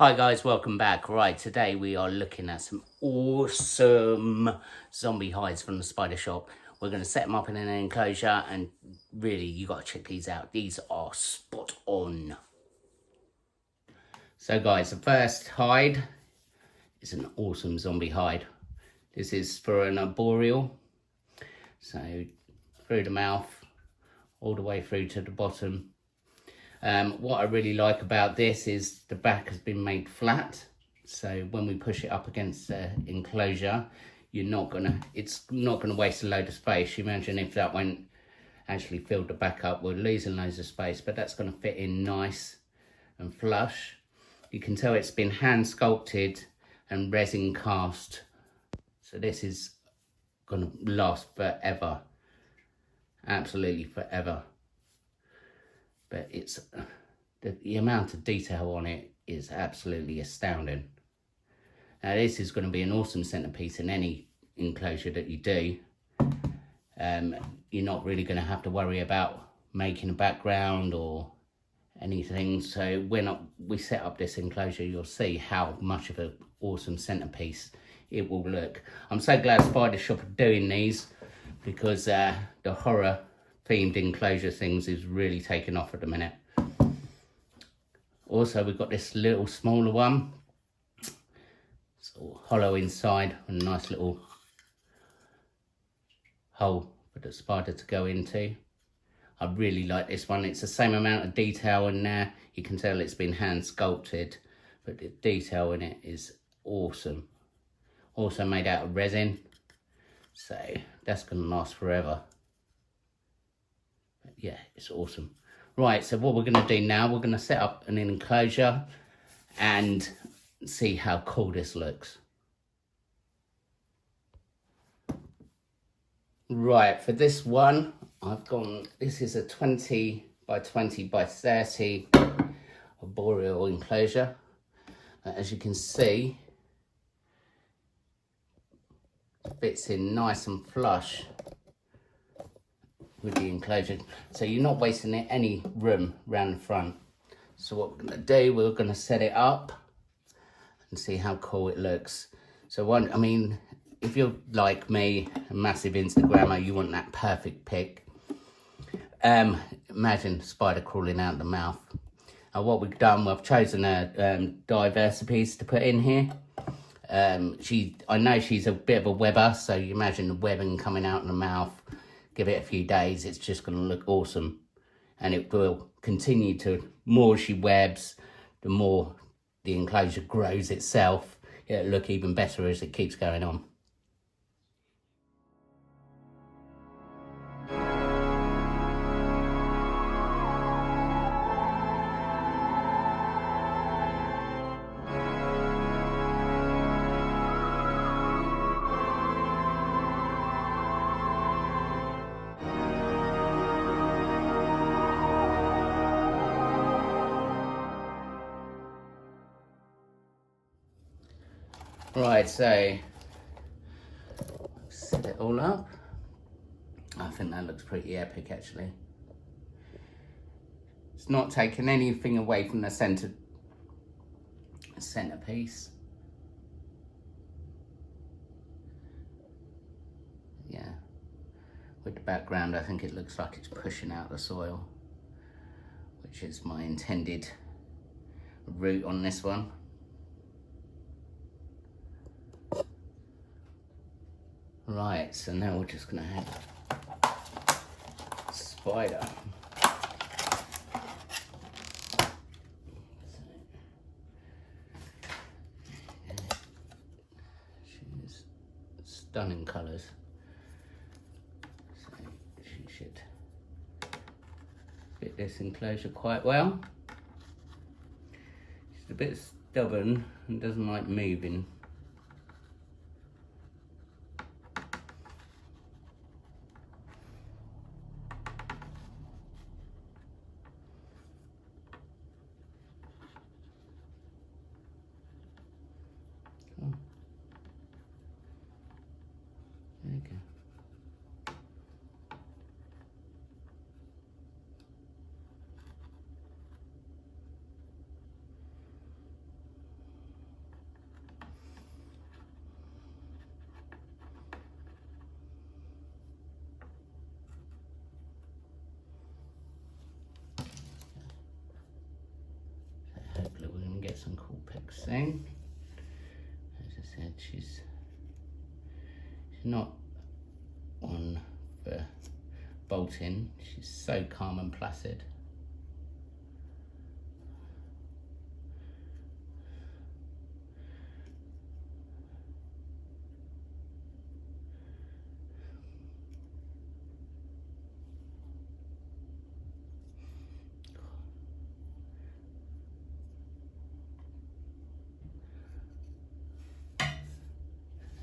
Hi guys, welcome back. Right, today we are looking at some awesome zombie hides from the spider shop. We're going to set them up in an enclosure and really, you got to check these out. These are spot on. So guys, the first hide is an awesome zombie hide. This is for an arboreal. So through the mouth, all the way through to the bottom. What I really like about this is the back has been made flat, so when we push it up against the enclosure, it's not gonna waste a load of space. You imagine if that went actually filled the back up, we're losing loads of space, but that's gonna fit in nice and flush. You can tell it's been hand sculpted and resin cast, so this is gonna last forever, absolutely forever. But it's the amount of detail on it is absolutely astounding. Now this is going to be an awesome centerpiece in any enclosure that you do. You're not really going to have to worry about making a background or anything. So when we set up this enclosure, you'll see how much of an awesome centerpiece it will look. I'm so glad Spider Shop are doing these, because the horror themed enclosure things is really taking off at the minute. Also, we've got this little smaller one. It's all hollow inside and a nice little hole for the spider to go into. I really like this one. It's the same amount of detail in there. You can tell it's been hand sculpted, but the detail in it is awesome. Also made out of resin, so that's going to last forever. Yeah, it's awesome. Right, so what we're going to do now, we're going to set up an enclosure and see how cool this looks. Right, for this one, this is a 20 by 20 by 30 arboreal enclosure. As you can see, it fits in nice and flush with the enclosure, so you're not wasting any room around the front. So what we're going to do, we're going to set it up and see how cool it looks. So if you're like me, a massive Instagrammer, you want that perfect pic. Imagine spider crawling out the mouth. What we've done, we've chosen a diverse piece to put in here. I know she's a bit of a webber, so you imagine the webbing coming out in the mouth. Give it a few days, it's just going to look awesome. And it will continue to, more she webs, the more the enclosure grows itself. It'll look even better as it keeps going on. Right, so set it all up. I think that looks pretty epic, actually. It's not taking anything away from the centerpiece. Yeah, with the background, I think it looks like it's pushing out the soil, which is my intended route on this one. Right, so now we're just gonna have spider. She's stunning colours, so she should fit this enclosure quite well. She's a bit stubborn and doesn't like moving. There you go. soon. As I said, she's not one for bolting. She's so calm and placid.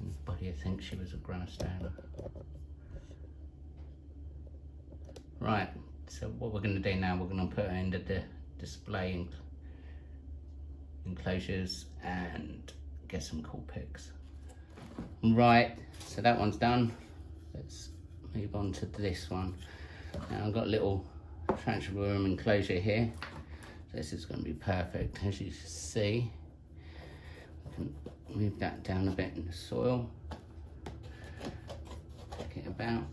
Anybody think she was a gramophone? Right, so what we're going to do now, we're going to put her into the display enclosures and get some cool pics. Right, so that one's done. Let's move on to this one. Now I've got a little tarantula enclosure here. This is going to be perfect. As you can see, I can move that down a bit in the soil. Take it about.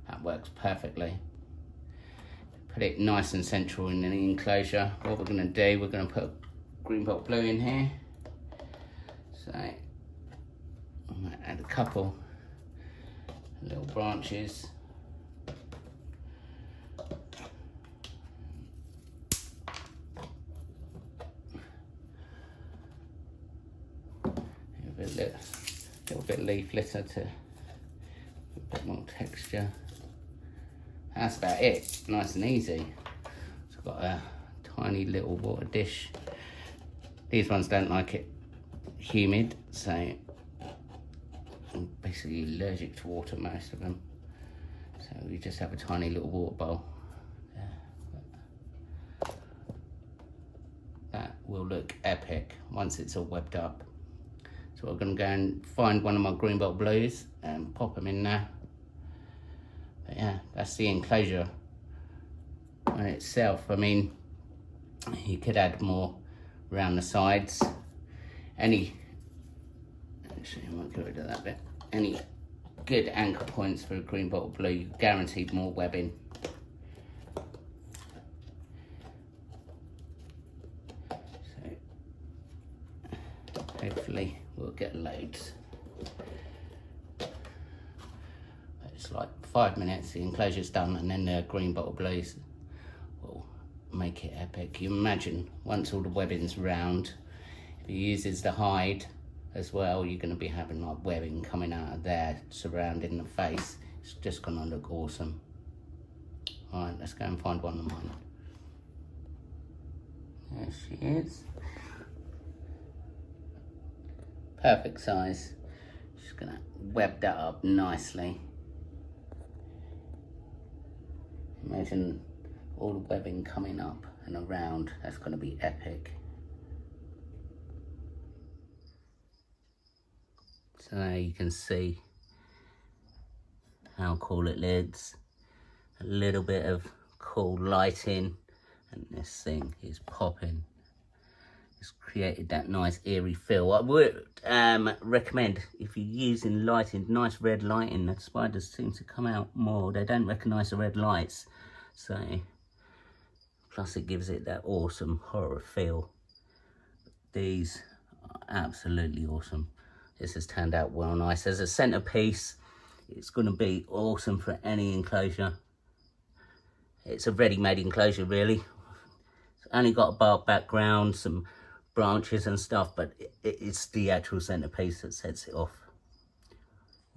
That works perfectly. Put it nice and central in the enclosure. What we're going to do, we're going to put green bottle blue in here. So I might add a couple little branches. A little bit leaf litter to a bit more texture. That's about it, nice and easy. So I've got a tiny little water dish. These ones don't like it humid, so I'm basically allergic to water, most of them. So we just have a tiny little water bowl. That will look epic once it's all webbed up. So we're going to go and find one of my green bottle blues and pop them in there. But yeah, that's the enclosure on itself. I mean, you could add more around the sides. Actually, I might get rid of that bit. Any good anchor points for a green bottle blue, guaranteed more webbing. So hopefully we'll get loads. It's like 5 minutes, the enclosure's done, and then the green bottle blues will make it epic. You imagine once all the webbing's round, if he uses the hide as well, you're going to be having like webbing coming out of there surrounding the face. It's just going to look awesome. Alright, let's go and find one of mine. There she is. Perfect size. Just going to web that up nicely. Imagine all the webbing coming up and around. That's going to be epic. So there you can see how cool it looks. A little bit of cool lighting and this thing is popping. It's created that nice eerie feel. I would recommend, if you're using lighting, nice red lighting, the spiders seem to come out more. They don't recognise the red lights. So, plus it gives it that awesome horror feel. These are absolutely awesome. This has turned out well nice. As a centerpiece, it's going to be awesome for any enclosure. It's a ready-made enclosure, really. It's only got a bark background, some branches and stuff, but it's the actual centerpiece that sets it off.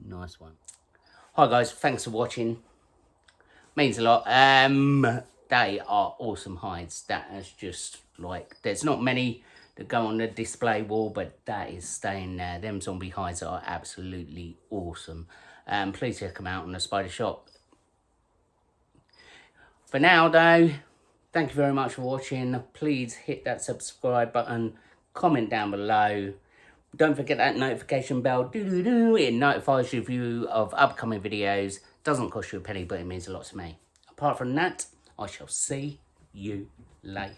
Nice one. Hi guys, thanks for watching. Means a lot. They are awesome hides. That is just like, there's not many that go on the display wall, but that is staying there. Them zombie hides are absolutely awesome. Please check them out on the Spider Shop. For now though, thank you very much for watching. Please hit that subscribe button, comment down below. Don't forget that notification bell. It notifies you of upcoming videos. Doesn't cost you a penny, but it means a lot to me. Apart from that, I shall see you later.